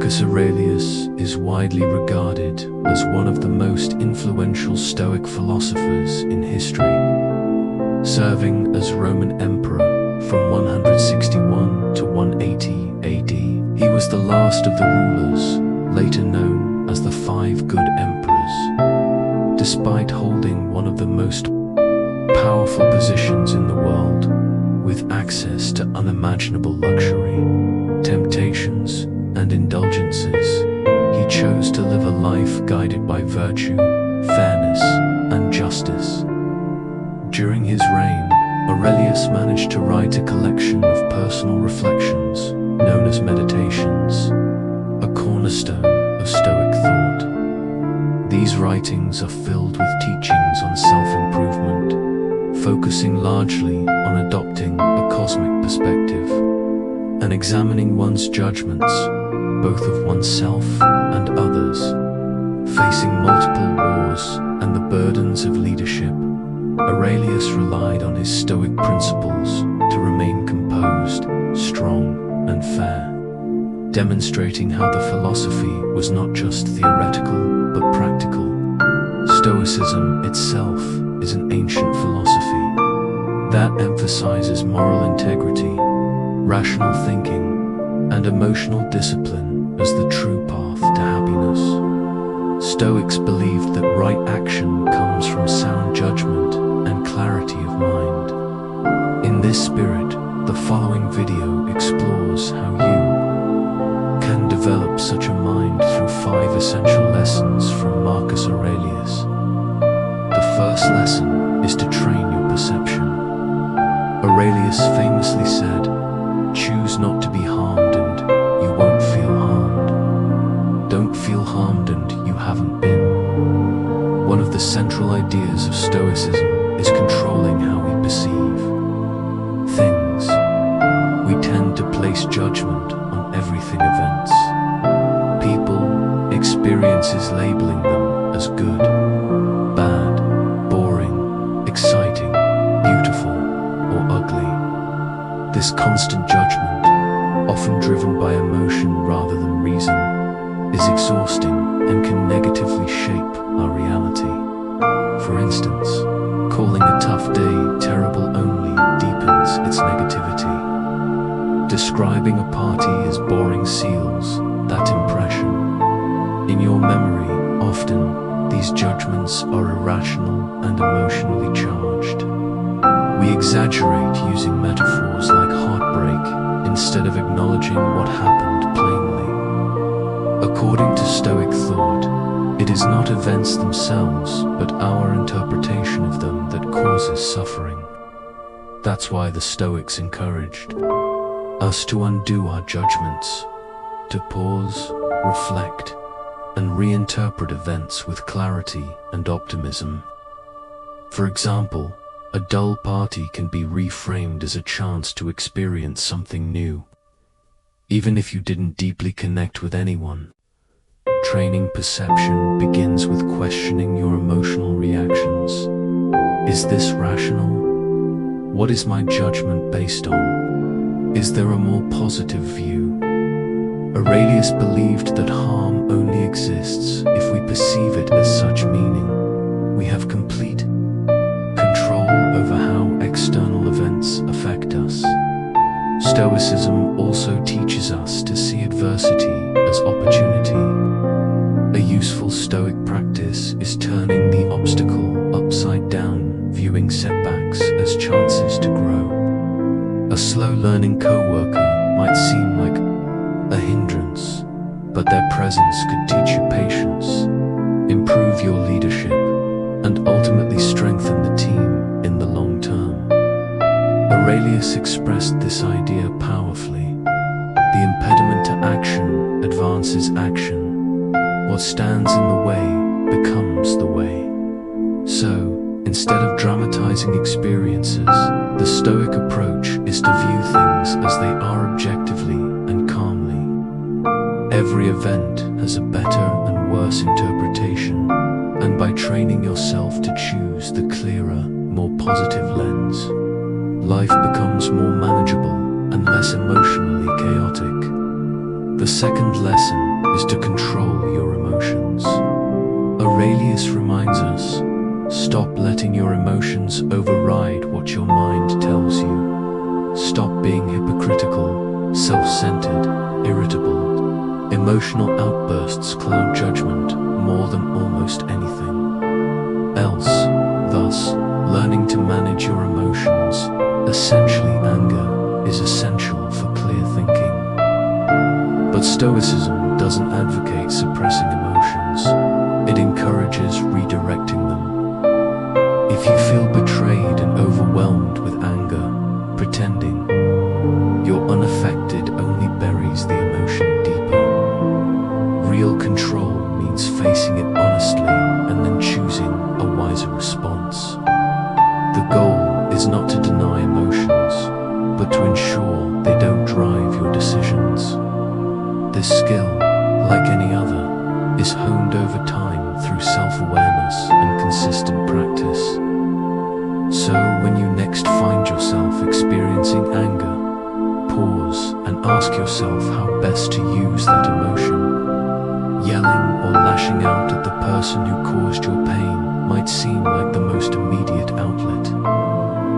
Marcus Aurelius is widely regarded as one of the most influential Stoic philosophers in history. Serving as Roman Emperor from 161 to 180 AD, he was the last of the rulers, later known as the Five Good Emperors. Despite holding one of the most powerful positions in the world, with access to unimaginable luxury, temptations, and indulgences, he chose to live a life guided by virtue, fairness, and justice. During his reign, Aurelius managed to write a collection of personal reflections known as Meditations, a cornerstone of Stoic thought. These writings are filled with teachings on self-improvement, focusing largely on adopting a cosmic perspective and examining one's judgments, both of oneself and others. Facing multiple wars and the burdens of leadership, Aurelius relied on his Stoic principles to remain composed, strong, and fair, demonstrating how the philosophy was not just theoretical but practical. Stoicism itself is an ancient philosophy that emphasizes moral integrity, rational thinking, and emotional discipline as the true path to happiness. Stoics believed that right action comes from sound judgment and clarity of mind. In this spirit, the following video explores how you can develop such a mind through 5 essential lessons from Marcus Aurelius. The first lesson is to train your perception. Aurelius famously said, "Choose not to be harmed and you won't feel harmed. Don't feel harmed and you haven't been." One of the central ideas of Stoicism is controlling how we perceive things. We tend to place judgment on everything events, people, experiences, labeling them as good, bad, boring, exciting, beautiful, or ugly. This constant judgment, often driven by emotion rather than reason, is exhausting and can negatively shape our reality. For instance, calling a tough day terrible only deepens its negativity. Describing a party as boring seals that impression. In your memory, often, these judgments are irrational and emotionally charged. We exaggerate using metaphors like heartbreak instead of acknowledging what happened plainly. According to Stoic thought, it is not events themselves, but our interpretation of them that causes suffering. That's why the Stoics encouraged us to undo our judgments, to pause, reflect, and reinterpret events with clarity and optimism. For example, a dull party can be reframed as a chance to experience something new, even if you didn't deeply connect with anyone. Training perception begins with questioning your emotional reactions. Is this rational? What is my judgment based on? Is there a more positive view? Aurelius believed that harm only exists if we perceive it as such, meaning we have complete control over how external events affect us. Stoicism also teaches us to see adversity as opportunity. A useful Stoic practice is turning the obstacle upside down, viewing setbacks as chances to grow. A slow-learning co-worker might seem like a hindrance, but their presence could teach you patience, improve your leadership, and ultimately strengthen the team in the long term. Aurelius expressed this idea powerfully. The impediment to action advances action. What stands in the way becomes the way. So, instead of dramatizing experiences, the Stoic approach is to view things as they are objectively and calmly. Every event has a better and worse interpretation, and by training yourself to choose the clearer, more positive lens, life becomes more manageable and less emotionally chaotic. The second lesson is to control your emotions. Aurelius reminds us, stop letting your emotions override what your mind tells you. Stop being hypocritical, self-centered, irritable. Emotional outbursts cloud judgment more than almost anything else. Thus, learning to manage your emotions, essentially anger, is essential for clear thinking. But Stoicism doesn't advocate suppressing emotions. It encourages redirecting them. If you feel betrayed and overwhelmed with anger, pretending you're unaffected only buries the emotion deeper. Real control means facing it honestly and then choosing a wiser response. The goal is not to deny emotions, but to ensure they don't drive your decisions. This skill, like any other, is honed over time through self-awareness and consistent practice. So when you next find yourself experiencing anger, pause and ask yourself how best to use that emotion. Yelling or lashing out at the person who caused your pain might seem like the most immediate outlet,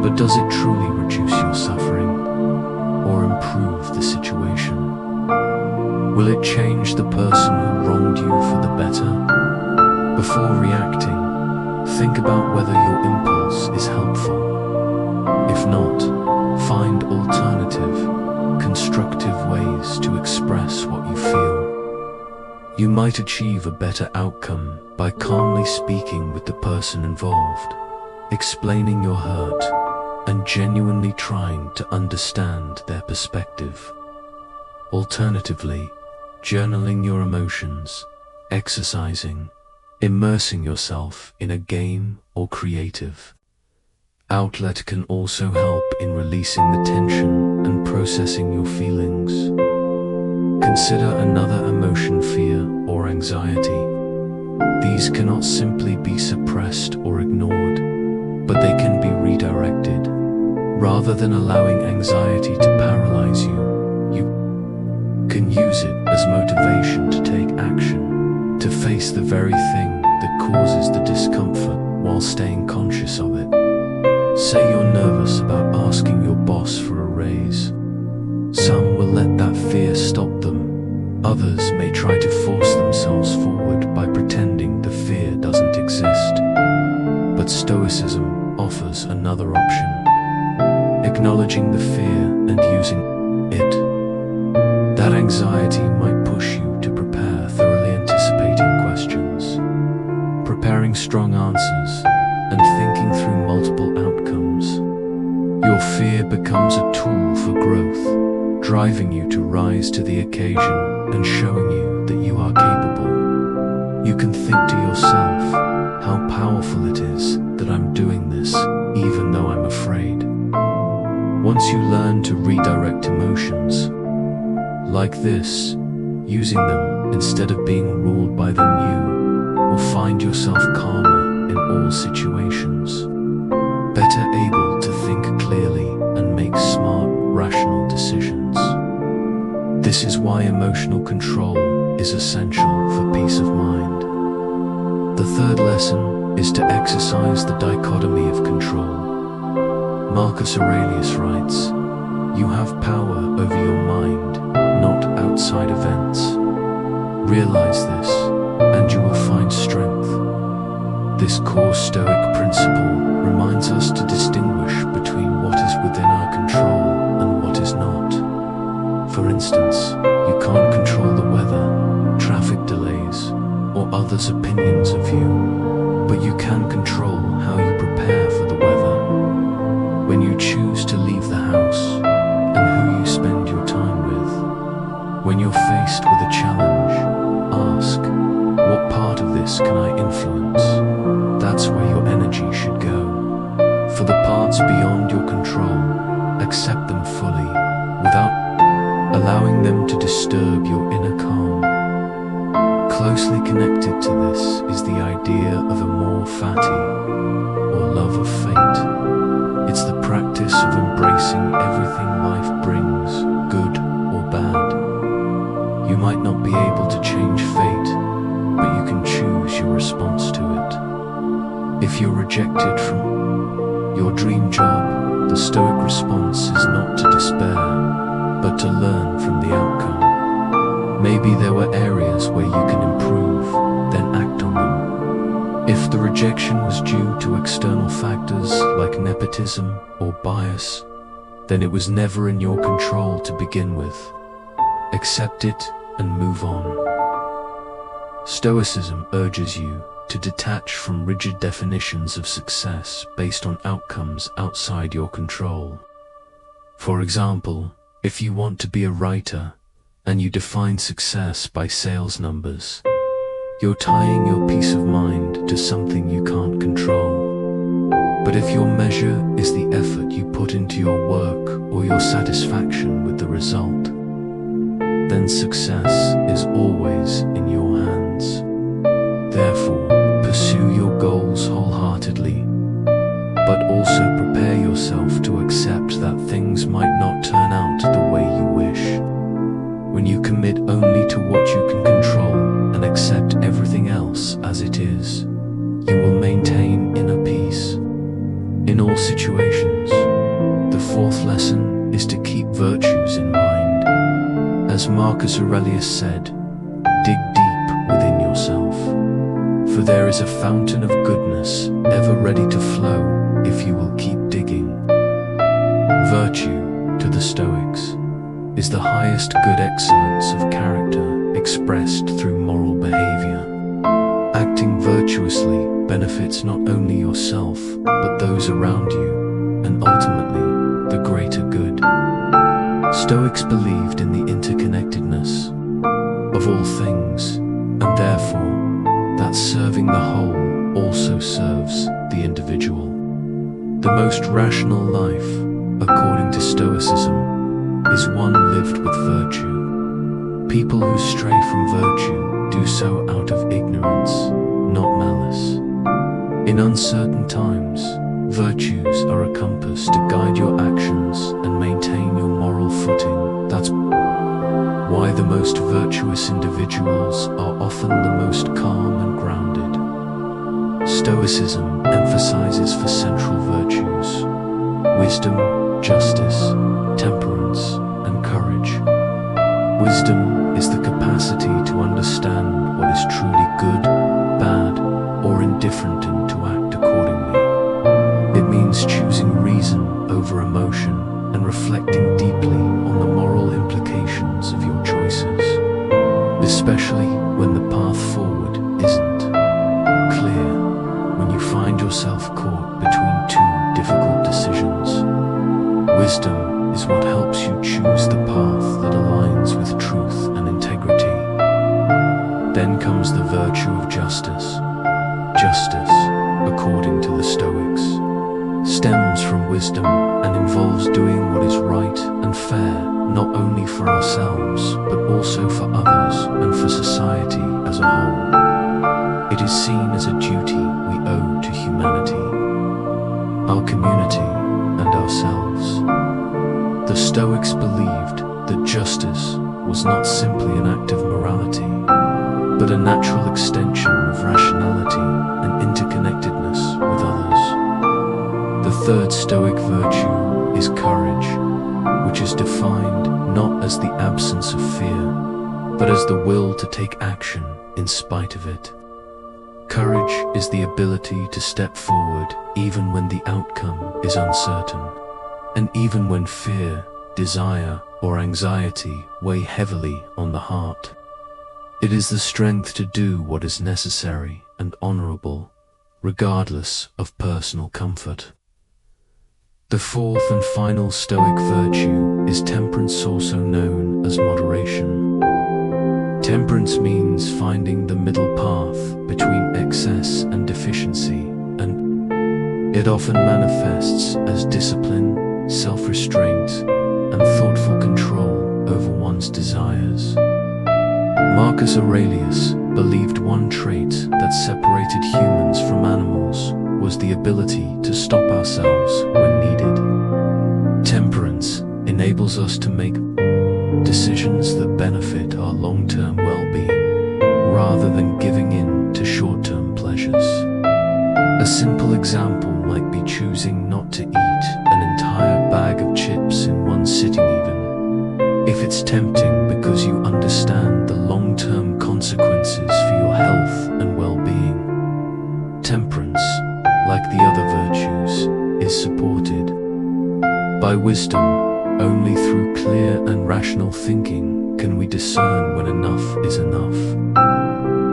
but does it truly reduce your suffering or improve the situation? Will it change the person who wronged you for the better? Before reacting, think about whether your impulse is helpful. If not, find alternative, constructive ways to express what you feel. You might achieve a better outcome by calmly speaking with the person involved, explaining your hurt, and genuinely trying to understand their perspective. Alternatively, journaling your emotions, exercising, immersing yourself in a game or creative outlet can also help in releasing the tension and processing your feelings. Consider another emotion, fear or anxiety. These cannot simply be suppressed or ignored, but they can be redirected. Rather than allowing anxiety to paralyze you, you can use it as motivation to take action, to face the very thing that causes the discomfort while staying conscious of it. Say you're nervous about asking your boss for a raise. Some will let that fear stop them. Others may try to force themselves forward by pretending the fear doesn't exist. But Stoicism offers another option. Acknowledging the fear and using it. That anxiety might push you to prepare thoroughly anticipating questions, preparing strong answers, and thinking through multiple outcomes. Your fear becomes a tool for growth, driving you to rise to the occasion and showing you that you are capable. You can think to yourself, how powerful it is that I'm doing this, even though I'm afraid. Once you learn to redirect emotions like this, using them instead of being ruled by them, you will find yourself calmer in all situations, better able to think clearly and make smart, rational decisions. This is why emotional control is essential for peace of mind. The third lesson is to exercise the dichotomy of control. Marcus Aurelius writes, "You have power over your mind, not outside events. Realize this, and you will find strength." This core Stoic principle reminds us to distinguish between what is within our control and what is not. For instance, you can't control the weather, traffic delays, or others' opinions of you, but you can control how you prepare for the weather. When you choose to leave the house, and who you spend your time with. When you're faced with a challenge, ask, what part of this can I influence? That's where your energy should go. For the parts beyond your control, accept them fully, without allowing them to disturb your inner calm. Closely connected to this is the idea of amor fati, or love of fate. It's the practice of embracing everything life brings, good or bad. You might not be able to change Maybe there were areas where you can improve, then act on them. If the rejection was due to external factors like nepotism or bias, then it was never in your control to begin with. Accept it and move on. Stoicism urges you to detach from rigid definitions of success based on outcomes outside your control. For example, if you want to be a writer and you define success by sales numbers, you're tying your peace of mind to something you can't control. But if your measure is the effort you put into your work or your satisfaction with the result, then success is always in your hands. Therefore, pursue your goals wholeheartedly, but also prepare yourself to accept that things might not turn out the way you wish. When you commit only to what you can control and accept everything else as it is, you will maintain inner peace. In all situations, the fourth lesson is to keep virtues in mind. As Marcus Aurelius said, dig deep within yourself, for there is a fountain of goodness ever ready to flow if you will keep digging. Virtue, to the Stoics, is the highest good excellence of character expressed through moral behavior. Acting virtuously benefits not only yourself, but those around you, and ultimately, the greater good. Stoics believed in the interconnectedness of all things, and therefore, that serving the whole also serves the individual. The most rational life, according to Stoicism, is one lived with virtue. People who stray from virtue do so out of ignorance, not malice. In uncertain times, virtues are a compass to guide your actions and maintain your moral footing. That's why the most virtuous individuals are often the most calm and grounded. Stoicism emphasizes four central virtues: wisdom, justice, temperance, and courage. Wisdom is the capacity to understand what is truly good, bad, or indifferent and to act accordingly. It means choosing reason over emotion and reflecting deeply on the moral implications of your choices, especially when the path forward isn't clear, when you find yourself caught between two difficult decisions. Wisdom is what helps you choose the path that aligns with truth and integrity. Then comes the virtue of justice. Justice, according to the Stoics, stems from wisdom and involves doing what is right and fair, not only for ourselves, but also for others and for society as a whole. It is seen as a duty we owe to humanity, our community, and ourselves. The Stoics believed that justice was not simply an act of morality, but a natural extension of rationality and interconnectedness with others. The third Stoic virtue is courage, which is defined not as the absence of fear, but as the will to take action in spite of it. Courage is the ability to step forward even when the outcome is uncertain, and even when fear, desire, or anxiety weigh heavily on the heart. It is the strength to do what is necessary and honorable, regardless of personal comfort. The fourth and final Stoic virtue is temperance, also known as moderation. Temperance means finding the middle path between excess and deficiency, and it often manifests as discipline, self-restraint, and thoughtful control over one's desires. Marcus Aurelius believed one trait that separated humans from animals was the ability to stop ourselves when needed. Temperance enables us to make decisions that benefit our long-term well-being, rather than giving in to short-term pleasures. A simple example might be choosing not to eat an entire bag of chips in one sitting, even if it's tempting, because you understand the long consequences for your health and well-being. Temperance, like the other virtues, is supported by wisdom. Only through clear and rational thinking can we discern when enough is enough.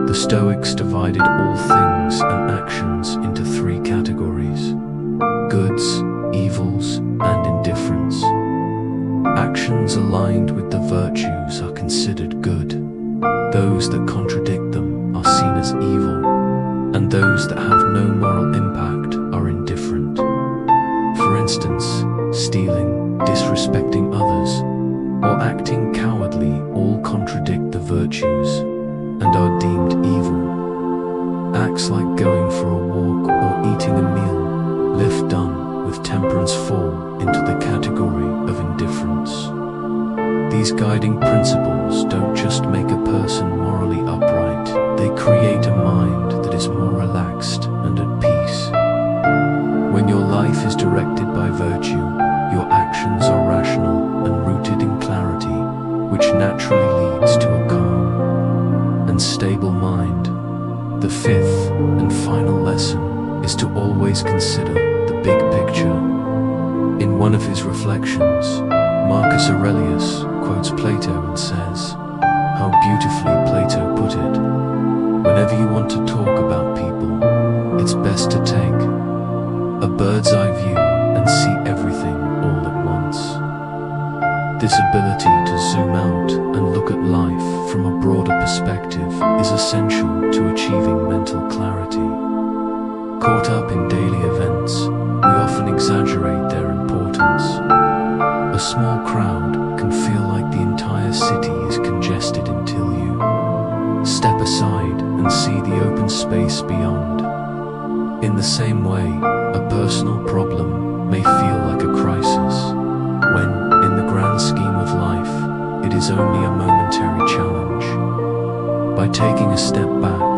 The Stoics divided all things and actions into three categories: goods, evils, and indifference. Actions aligned with the virtues are considered good. Those that contradict them are seen as evil, and those that have no moral impact are indifferent. For instance, stealing, disrespecting others, or acting cowardly all contradict the virtues and are deemed evil. Acts like going for a walk or eating a meal, if done with temperance, fall into the category of indifference. These guiding principles don't just make a person morally upright, they create a mind that is more relaxed and at peace. When your life is directed by virtue, your actions are rational and rooted in clarity, which naturally leads to a calm and stable mind. The fifth and final lesson is to always consider the big picture. In one of his reflections, Marcus Aurelius quotes Plato and says, how beautifully Plato put it, whenever you want to talk about people, it's best to take a bird's eye view and see everything all at once. This ability to zoom out and look at life from a broader perspective is essential to achieving mental clarity. Caught up in daily events, we often exaggerate their importance. A small crowd can feel like the entire city is congested until you step aside and see the open space beyond. In the same way, a personal problem may feel like a crisis, when, in the grand scheme of life, it is only a momentary challenge. By taking a step back,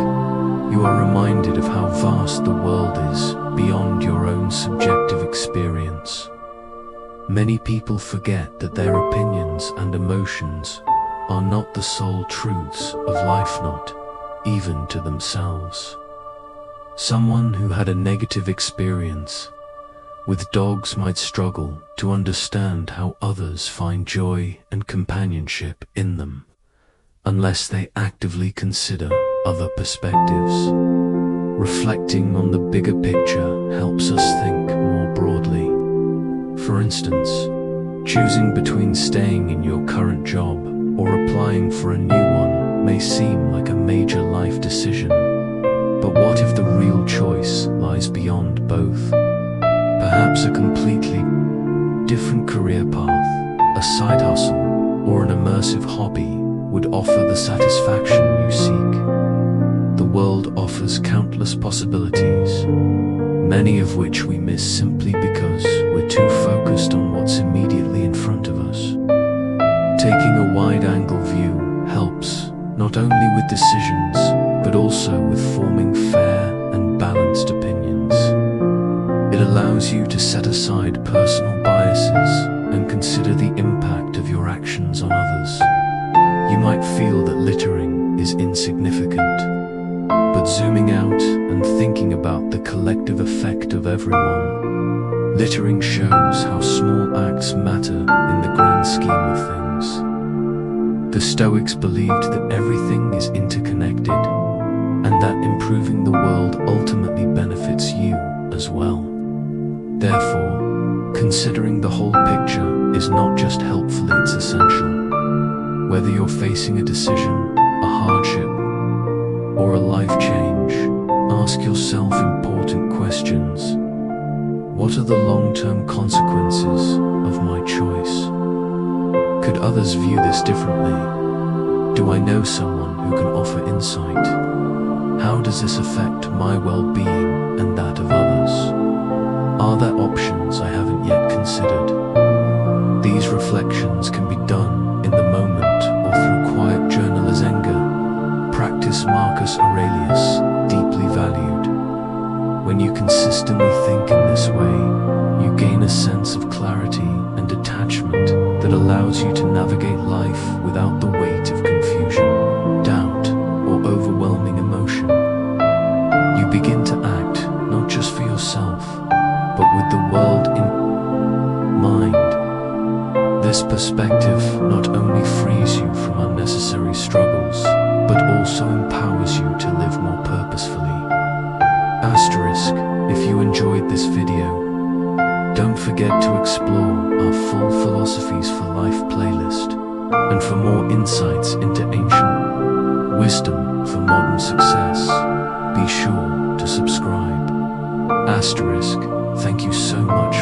you are reminded of how vast the world is beyond your own subjective experience. Many people forget that their opinions and emotions are not the sole truths of life, not even to themselves. Someone who had a negative experience with dogs might struggle to understand how others find joy and companionship in them, unless they actively consider other perspectives. Reflecting on the bigger picture helps us think more broadly. For instance, choosing between staying in your current job or applying for a new one may seem like a major life decision. But what if the real choice lies beyond both? Perhaps a completely different career path, a side hustle, or an immersive hobby would offer the satisfaction you seek. The world offers countless possibilities, many of which we miss simply because we're too focused on what's immediately in front of us. Taking a wide-angle view helps, not only with decisions, but also with forming fair and balanced opinions. It allows you to set aside personal biases and consider the impact of your actions on others. You might feel that littering is insignificant, but zooming out and thinking about the collective effect of everyone, littering shows how small acts matter in the grand scheme of things. The Stoics believed that everything is interconnected, and that improving the world ultimately benefits you as well. Therefore, considering the whole picture is not just helpful, it's essential. Whether you're facing a decision, a hardship, or a life change, ask yourself important questions. What are the long-term consequences of my choice? Could others view this differently? Do I know someone who can offer insight? How does this affect my well-being and that of others? Are there options I haven't yet considered? These reflections can be done in the moment or through quiet journal as practice Marcus Aurelius, deeply valued. When you consistently think in this way, you gain a sense of clarity and detachment that allows you to navigate life without the weight of confusion, doubt, or overwhelm. This perspective not only frees you from unnecessary struggles, but also empowers you to live more purposefully. Asterisk, if you enjoyed this video, don't forget to explore our full Philosophies for Life playlist. And for more insights into ancient wisdom for modern success, be sure to subscribe. Asterisk, thank you so much